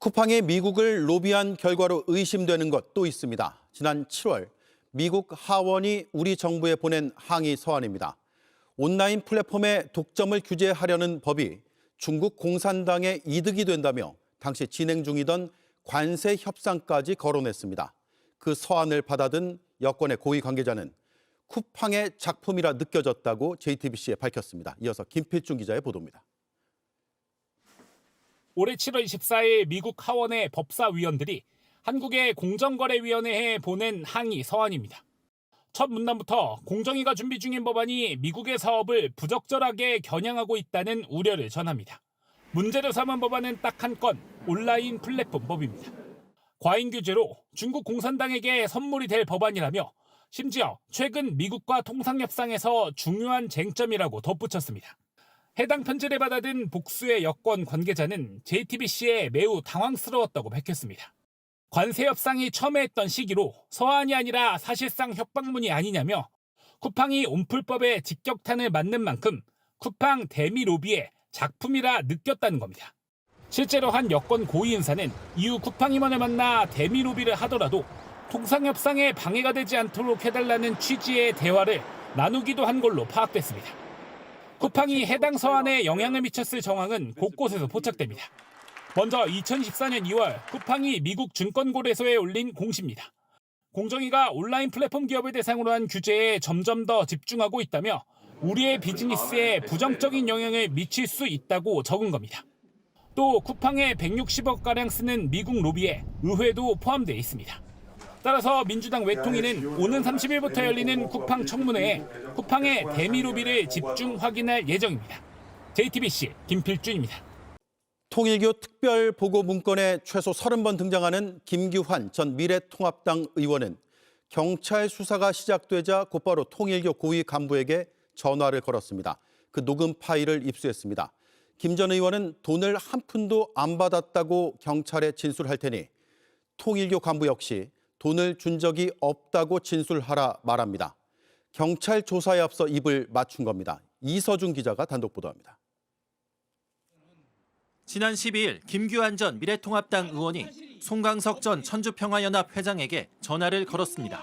쿠팡이 미국을 로비한 결과로 의심되는 것 또 있습니다. 지난 7월 미국 하원이 우리 정부에 보낸 항의 서한입니다. 온라인 플랫폼의 독점을 규제하려는 법이 중국 공산당의 이득이 된다며 당시 진행 중이던 관세 협상까지 거론했습니다. 그 서한을 받아든 여권의 고위 관계자는 쿠팡의 작품이라 느껴졌다고 JTBC에 밝혔습니다. 이어서 김필중 기자의 보도입니다. 올해 7월 24일 미국 하원의 법사위원들이 한국의 공정거래위원회에 보낸 항의 서한입니다. 첫 문단부터 공정위가 준비 중인 법안이 미국의 사업을 부적절하게 겨냥하고 있다는 우려를 전합니다. 문제를 삼은 법안은 딱 한 건, 온라인 플랫폼 법입니다. 과잉 규제로 중국 공산당에게 선물이 될 법안이라며 심지어 최근 미국과 통상협상에서 중요한 쟁점이라고 덧붙였습니다. 해당 편지를 받아든 복수의 여권 관계자는 JTBC에 매우 당황스러웠다고 밝혔습니다. 관세 협상이 첨예했던 시기로 서한이 아니라 사실상 협박문이 아니냐며 쿠팡이 온풀법에 직격탄을 맞는 만큼 쿠팡 대미 로비의 작품이라 느꼈다는 겁니다. 실제로 한 여권 고위 인사는 이후 쿠팡 임원을 만나 대미 로비를 하더라도 통상협상에 방해가 되지 않도록 해달라는 취지의 대화를 나누기도 한 걸로 파악됐습니다. 쿠팡이 해당 서한에 영향을 미쳤을 정황은 곳곳에서 포착됩니다. 먼저 2014년 2월 쿠팡이 미국 증권거래소에 올린 공시입니다. 공정위가 온라인 플랫폼 기업을 대상으로 한 규제에 점점 더 집중하고 있다며 우리의 비즈니스에 부정적인 영향을 미칠 수 있다고 적은 겁니다. 또 쿠팡의 160억가량 쓰는 미국 로비에 의회도 포함되어 있습니다. 따라서 민주당 외통위는 오는 30일부터 열리는 쿠팡 청문회에 쿠팡의 대미 로비를 집중 확인할 예정입니다. JTBC 김필준입니다. 통일교 특별보고 문건에 최소 30번 등장하는 김규환 전 미래통합당 의원은 경찰 수사가 시작되자 곧바로 통일교 고위 간부에게 전화를 걸었습니다. 그 녹음 파일을 입수했습니다. 김 전 의원은 돈을 한 푼도 안 받았다고 경찰에 진술할 테니 통일교 간부 역시 돈을 준 적이 없다고 진술하라 말합니다. 경찰 조사에 앞서 입을 맞춘 겁니다. 이서준 기자가 단독 보도합니다. 지난 12일 김규환 전 미래통합당 의원이 송강석 전 천주평화연합 회장에게 전화를 걸었습니다.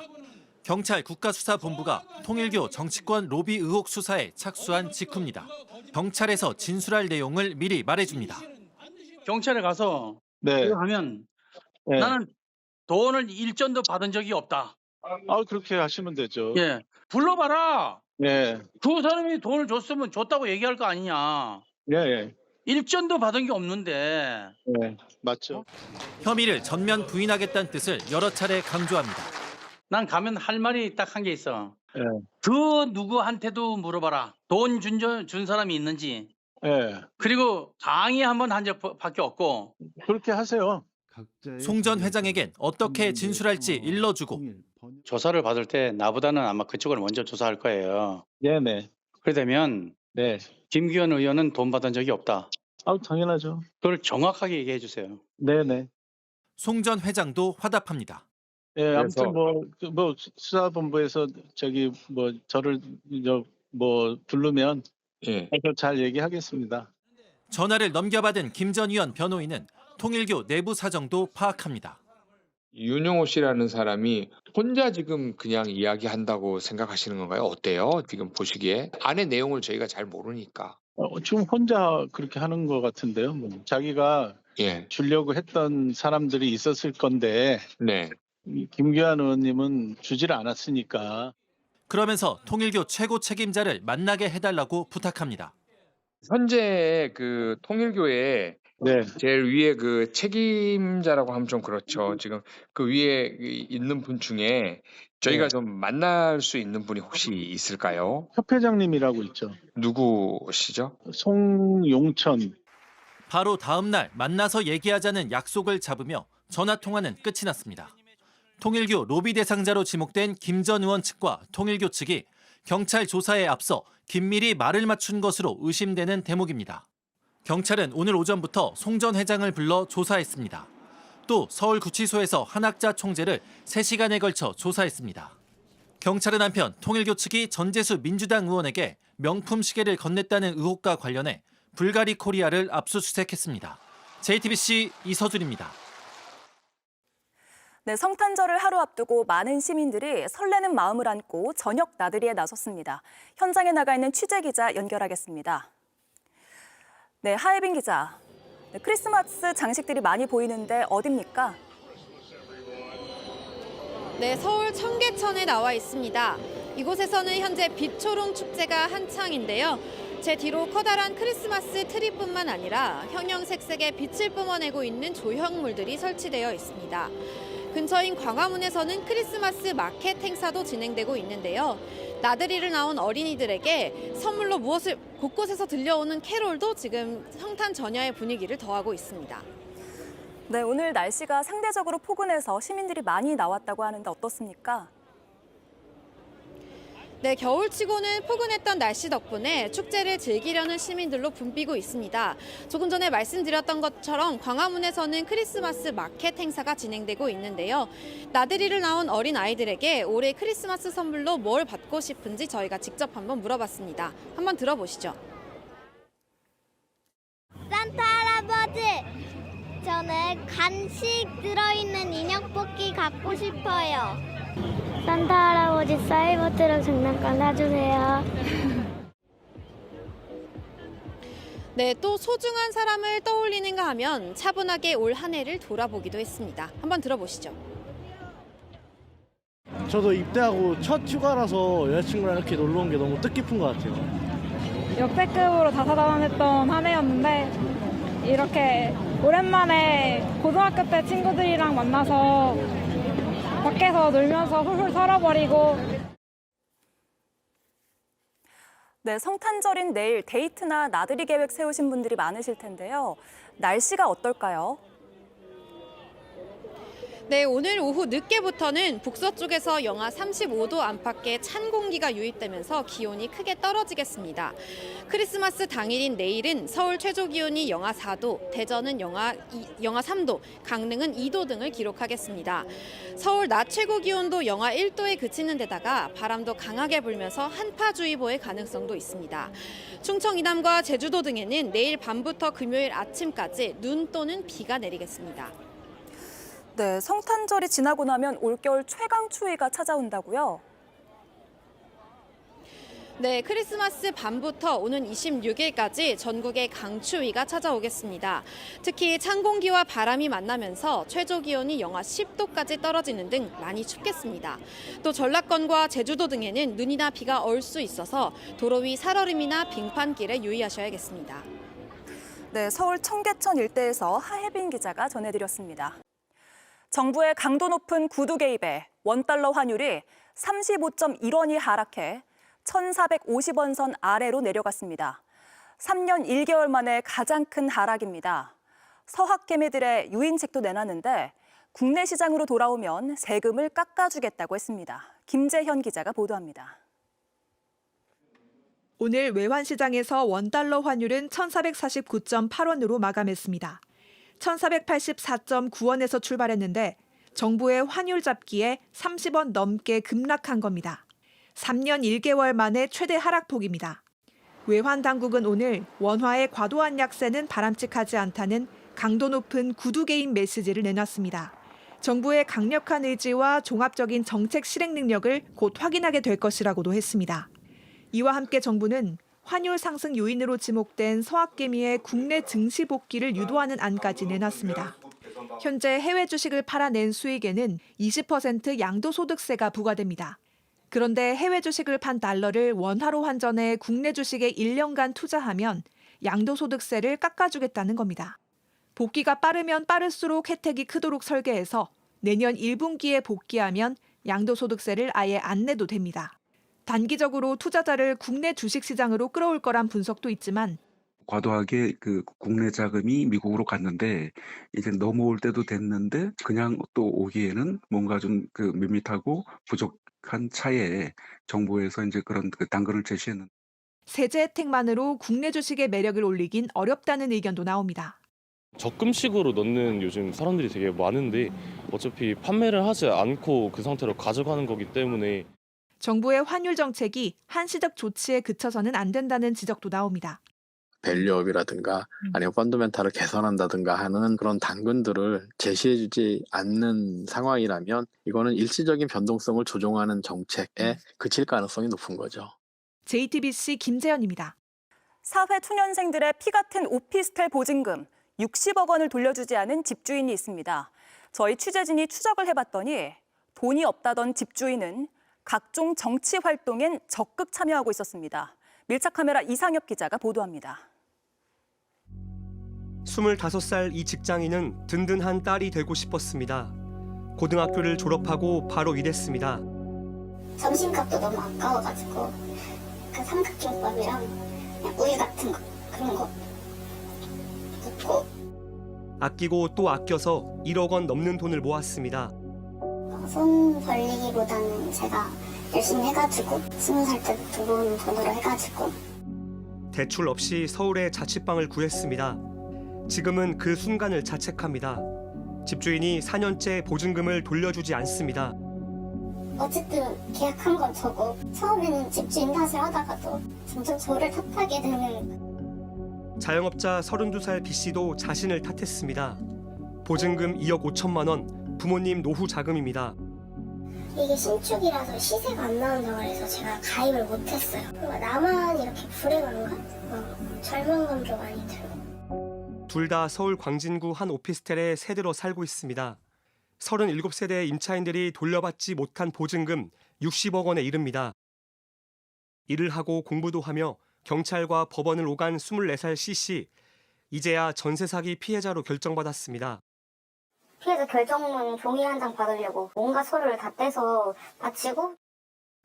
경찰 국가수사본부가 통일교 정치권 로비 의혹 수사에 착수한 직후입니다. 경찰에서 진술할 내용을 미리 말해줍니다. 경찰에 가서 이거 하면 나는 돈을 일전도 받은 적이 없다. 그렇게 하시면 되죠. 예, 불러봐라. 네. 그 사람이 돈을 줬으면 줬다고 얘기할 거 아니냐. 예. 일전도 받은 게 없는데. 네. 맞죠. 혐의를 전면 부인하겠다는 뜻을 여러 차례 강조합니다. 난 가면 할 말이 딱 한 게 있어. 예. 그 누구한테도 물어봐라. 돈 준 사람이 있는지. 예. 그리고 강의 한번 한 적밖에 없고. 그렇게 하세요. 송 전 회장에겐 어떻게 진술할지 일러주고 조사를 받을 때 나보다는 아마 그쪽을 먼저 조사할 거예요. 네네. 그러면 네. 김규현 의원은 돈 받은 적이 없다. 당연하죠. 그걸 정확하게 얘기해 주세요. 네네. 송 전 회장도 화답합니다. 예, 아무튼 수사본부에서 저를 부르면 잘 얘기하겠습니다. 전화를 넘겨받은 김 전 의원 변호인은 통일교 내부 사정도 파악합니다. 윤영호 씨라는 사람이 혼자 지금 그냥 이야기한다고 생각하시는 건가요? 어때요? 지금 보시기에 안의 내용을 저희가 잘 모르니까. 지금 혼자 그렇게 하는 것 같은데요. 자기가 주려고 했던 사람들이 있었을 건데 네. 김규환 의원님은 주지를 않았으니까. 그러면서 통일교 최고 책임자를 만나게 해달라고 부탁합니다. 현재 그 통일교의 제일 위에 그 책임자라고 하면 좀 그렇죠. 지금 그 위에 있는 분 중에 저희가 좀 만날 수 있는 분이 혹시 있을까요? 협회장님이라고 있죠. 누구시죠? 송용천. 바로 다음 날 만나서 얘기하자는 약속을 잡으며 전화 통화는 끝이 났습니다. 통일교 로비 대상자로 지목된 김 전 의원 측과 통일교 측이 경찰 조사에 앞서 긴밀히 말을 맞춘 것으로 의심되는 대목입니다. 경찰은 오늘 오전부터 송 전 회장을 불러 조사했습니다. 또 서울구치소에서 한학자 총재를 3시간에 걸쳐 조사했습니다. 경찰은 한편 통일교 측이 전재수 민주당 의원에게 명품 시계를 건넸다는 의혹과 관련해 불가리 코리아를 압수수색했습니다. JTBC 이서준입니다. 네, 성탄절을 하루 앞두고 많은 시민들이 설레는 마음을 안고 저녁 나들이에 나섰습니다. 현장에 나가 있는 취재기자 연결하겠습니다. 네, 하예빈 기자. 네, 크리스마스 장식들이 많이 보이는데 어딥니까? 네, 서울 청계천에 나와 있습니다. 이곳에서는 현재 빛초롱 축제가 한창인데요. 제 뒤로 커다란 크리스마스 트리뿐만 아니라 형형색색의 빛을 뿜어내고 있는 조형물들이 설치되어 있습니다. 근처인 광화문에서는 크리스마스 마켓 행사도 진행되고 있는데요. 나들이를 나온 어린이들에게 선물로 무엇을 곳곳에서 들려오는 캐롤도 지금 성탄 전야의 분위기를 더하고 있습니다. 네, 오늘 날씨가 상대적으로 포근해서 시민들이 많이 나왔다고 하는데 어떻습니까? 네, 겨울치고는 포근했던 날씨 덕분에 축제를 즐기려는 시민들로 붐비고 있습니다. 조금 전에 말씀드렸던 것처럼 광화문에서는 크리스마스 마켓 행사가 진행되고 있는데요. 나들이를 나온 어린 아이들에게 올해 크리스마스 선물로 뭘 받고 싶은지 저희가 직접 한번 물어봤습니다. 한번 들어보시죠. 산타 할아버지, 저는 간식 들어있는 인형 뽑기 갖고 싶어요. 산타 할아버지 사이버트럭 장난감 사주세요. 네, 또 소중한 사람을 떠올리는가 하면 차분하게 올 한 해를 돌아보기도 했습니다. 한번 들어보시죠. 저도 입대하고 첫 휴가라서 여자친구랑 이렇게 놀러 온 게 너무 뜻깊은 것 같아요. 역대급으로 다사다난했던 한 해였는데 이렇게 오랜만에 고등학교 때 친구들이랑 만나서 밖에서 놀면서 훌훌 털어버리고. 네, 성탄절인 내일 데이트나 나들이 계획 세우신 분들이 많으실 텐데요. 날씨가 어떨까요? 네, 오늘 오후 늦게부터는 북서쪽에서 영하 35도 안팎의 찬 공기가 유입되면서 기온이 크게 떨어지겠습니다. 크리스마스 당일인 내일은 서울 최저 기온이 영하 4도, 대전은 영하 3도, 강릉은 2도 등을 기록하겠습니다. 서울 낮 최고 기온도 영하 1도에 그치는 데다가 바람도 강하게 불면서 한파주의보의 가능성도 있습니다. 충청 이남과 제주도 등에는 내일 밤부터 금요일 아침까지 눈 또는 비가 내리겠습니다. 네, 성탄절이 지나고 나면 올겨울 최강 추위가 찾아온다고요? 네, 크리스마스 밤부터 오는 26일까지 전국에 강추위가 찾아오겠습니다. 특히 찬 공기와 바람이 만나면서 최저 기온이 영하 10도까지 떨어지는 등 많이 춥겠습니다. 또 전라권과 제주도 등에는 눈이나 비가 얼 수 있어서 도로 위 살얼음이나 빙판길에 유의하셔야겠습니다. 네, 서울 청계천 일대에서 하혜빈 기자가 전해드렸습니다. 정부의 강도 높은 구두 개입에 원달러 환율이 35.1원이 하락해 1,450원 선 아래로 내려갔습니다. 3년 1개월 만에 가장 큰 하락입니다. 서학개미들의 유인책도 내놨는데 국내 시장으로 돌아오면 세금을 깎아주겠다고 했습니다. 김재현 기자가 보도합니다. 오늘 외환시장에서 원달러 환율은 1,449.8원으로 마감했습니다. 1,484.9원에서 출발했는데 정부의 환율 잡기에 30원 넘게 급락한 겁니다. 3년 1개월 만에 최대 하락폭입니다. 외환 당국은 오늘 원화의 과도한 약세는 바람직하지 않다는 강도 높은 구두 개입 메시지를 내놨습니다. 정부의 강력한 의지와 종합적인 정책 실행 능력을 곧 확인하게 될 것이라고도 했습니다. 이와 함께 정부는 환율 상승 요인으로 지목된 서학개미의 국내 증시 복귀를 유도하는 안까지 내놨습니다. 현재 해외 주식을 팔아낸 수익에는 20% 양도소득세가 부과됩니다. 그런데 해외 주식을 판 달러를 원화로 환전해 국내 주식에 1년간 투자하면 양도소득세를 깎아주겠다는 겁니다. 복귀가 빠르면 빠를수록 혜택이 크도록 설계해서 내년 1분기에 복귀하면 양도소득세를 아예 안 내도 됩니다. 단기적으로 투자자를 국내 주식시장으로 끌어올 거란 분석도 있지만 과도하게 그 국내 자금이 미국으로 갔는데 이제 넘어올 때도 됐는데 그냥 또 오기에는 뭔가 좀 그 밋밋하고 부족한 차에 정부에서 이제 그런 그 당근을 제시했는. 세제 혜택만으로 국내 주식의 매력을 올리긴 어렵다는 의견도 나옵니다. 적금식으로 넣는 요즘 사람들이 되게 많은데 어차피 판매를 하지 않고 그 상태로 가져가는 거기 때문에 정부의 환율 정책이 한시적 조치에 그쳐서는 안 된다는 지적도 나옵니다. 밸류업이라든가 아니면 펀더멘탈을 개선한다든가 하는 그런 당근들을 제시해주지 않는 상황이라면 이거는 일시적인 변동성을 조종하는 정책에 그칠 가능성이 높은 거죠. JTBC 김재현입니다. 사회 초년생들의 피 같은 오피스텔 보증금 60억 원을 돌려주지 않은 집주인이 있습니다. 저희 취재진이 추적을 해봤더니 돈이 없다던 집주인은 각종 정치 활동엔 적극 참여하고 있었습니다. 밀착 카메라 이상엽 기자가 보도합니다. 25살 이 직장인은 든든한 딸이 되고 싶었습니다. 고등학교를 졸업하고 바로 일했습니다. 점심값도 너무 아까워가지고 그 삼각김밥이랑 그냥 우유 같은 거 그런 거 넣고 아끼고 또 아껴서 1억 원 넘는 돈을 모았습니다. 손 벌리기보다는 제가 열심히 해가지고 20살 때부터 모은 돈으로 해가지고 대출 없이 서울에 자취방을 구했습니다. 지금은 그 순간을 자책합니다. 집주인이 4년째 보증금을 돌려주지 않습니다. 어쨌든 계약한 건 저고 처음에는 집주인 탓을 하다가도 점점 저를 탓하게 되는. 자영업자 32살 B씨도 자신을 탓했습니다. 보증금 2억 5천만 원, 부모님 노후 자금입니다. 이게 신축이라서 시세가 안 나온다고 해서 제가 가입을 못했어요. 나만 이렇게 불행한가? 절망감 좀 많이 들고. 둘 다 서울 광진구 한 오피스텔에 새들어 살고 있습니다. 37세대의 임차인들이 돌려받지 못한 보증금 60억 원에 이릅니다. 일을 하고 공부도 하며 경찰과 법원을 오간 24살 C씨. 이제야 전세 사기 피해자로 결정받았습니다. 피해자 결정문 종이 한 장 받으려고 온갖 서류를 다 떼서 바치고.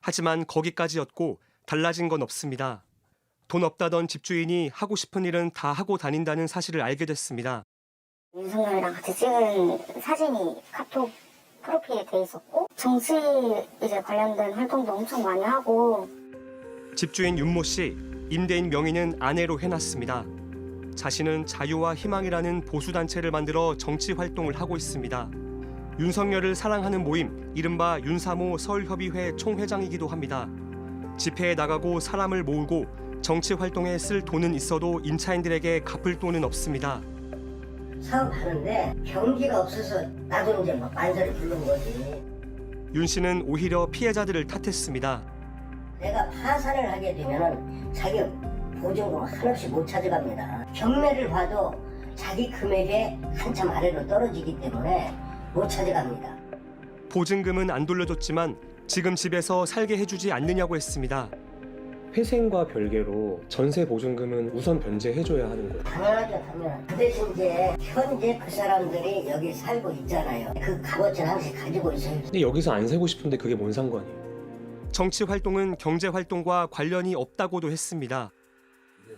하지만 거기까지였고 달라진 건 없습니다. 돈 없다던 집주인이 하고 싶은 일은 다 하고 다닌다는 사실을 알게 됐습니다. 윤석열이랑 같이 찍은 사진이 카톡 프로필에 돼 있었고 정치 이제 관련된 활동도 엄청 많이 하고. 집주인 윤모 씨, 임대인 명의는 아내로 해놨습니다. 자신은 자유와 희망이라는 보수단체를 만들어 정치 활동을 하고 있습니다. 윤석열을 사랑하는 모임, 이른바 윤사모 서울협의회 총회장이기도 합니다. 집회에 나가고 사람을 모으고 정치 활동에 쓸 돈은 있어도 임차인들에게 갚을 돈은 없습니다. 사업하는데 경기가 없어서 나도 이제 막 만사를 부른 거지. 윤 씨는 오히려 피해자들을 탓했습니다. 내가 파산을 하게 되면 자기 보증금 한없이 못 찾아갑니다. 경매를 봐도 자기 금액에 한참 아래로 떨어지기 때문에 못 찾아갑니다. 보증금은 안 돌려줬지만 지금 집에서 살게 해주지 않느냐고 했습니다. 회생과 별개로 전세 보증금은 우선 변제해줘야 하는 거예요. 당연하죠, 당연하죠. 그 대신 이제 현재 그 사람들이 여기 살고 있잖아요. 그 값어치는 항상 가지고 있어요. 근데 여기서 안 살고 싶은데 그게 뭔 상관이에요? 정치 활동은 경제 활동과 관련이 없다고도 했습니다.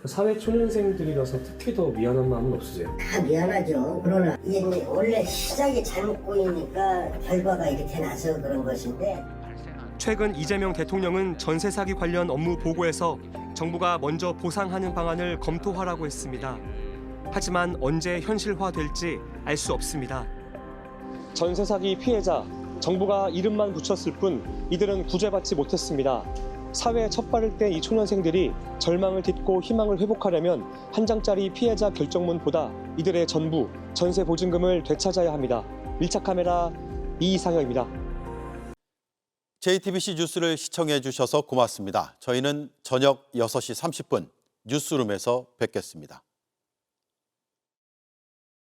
사회 초년생들이라서 특히 더 미안한 마음은 없으세요? 다 미안하죠. 그러나 이게 이제 원래 시작이 잘못 보이니까 결과가 이렇게 나서 그런 것인데. 최근 이재명 대통령은 전세 사기 관련 업무 보고에서 정부가 먼저 보상하는 방안을 검토하라고 했습니다. 하지만 언제 현실화될지 알 수 없습니다. 전세 사기 피해자, 정부가 이름만 붙였을 뿐 이들은 구제받지 못했습니다. 사회에 첫 발을 뗀 이 초년생들이 절망을 딛고 희망을 회복하려면 한 장짜리 피해자 결정문보다 이들의 전부 전세 보증금을 되찾아야 합니다. 밀착 카메라 이상혁입니다. JTBC 뉴스를 시청해 주셔서 고맙습니다. 저희는 저녁 6시 30분 뉴스룸에서 뵙겠습니다.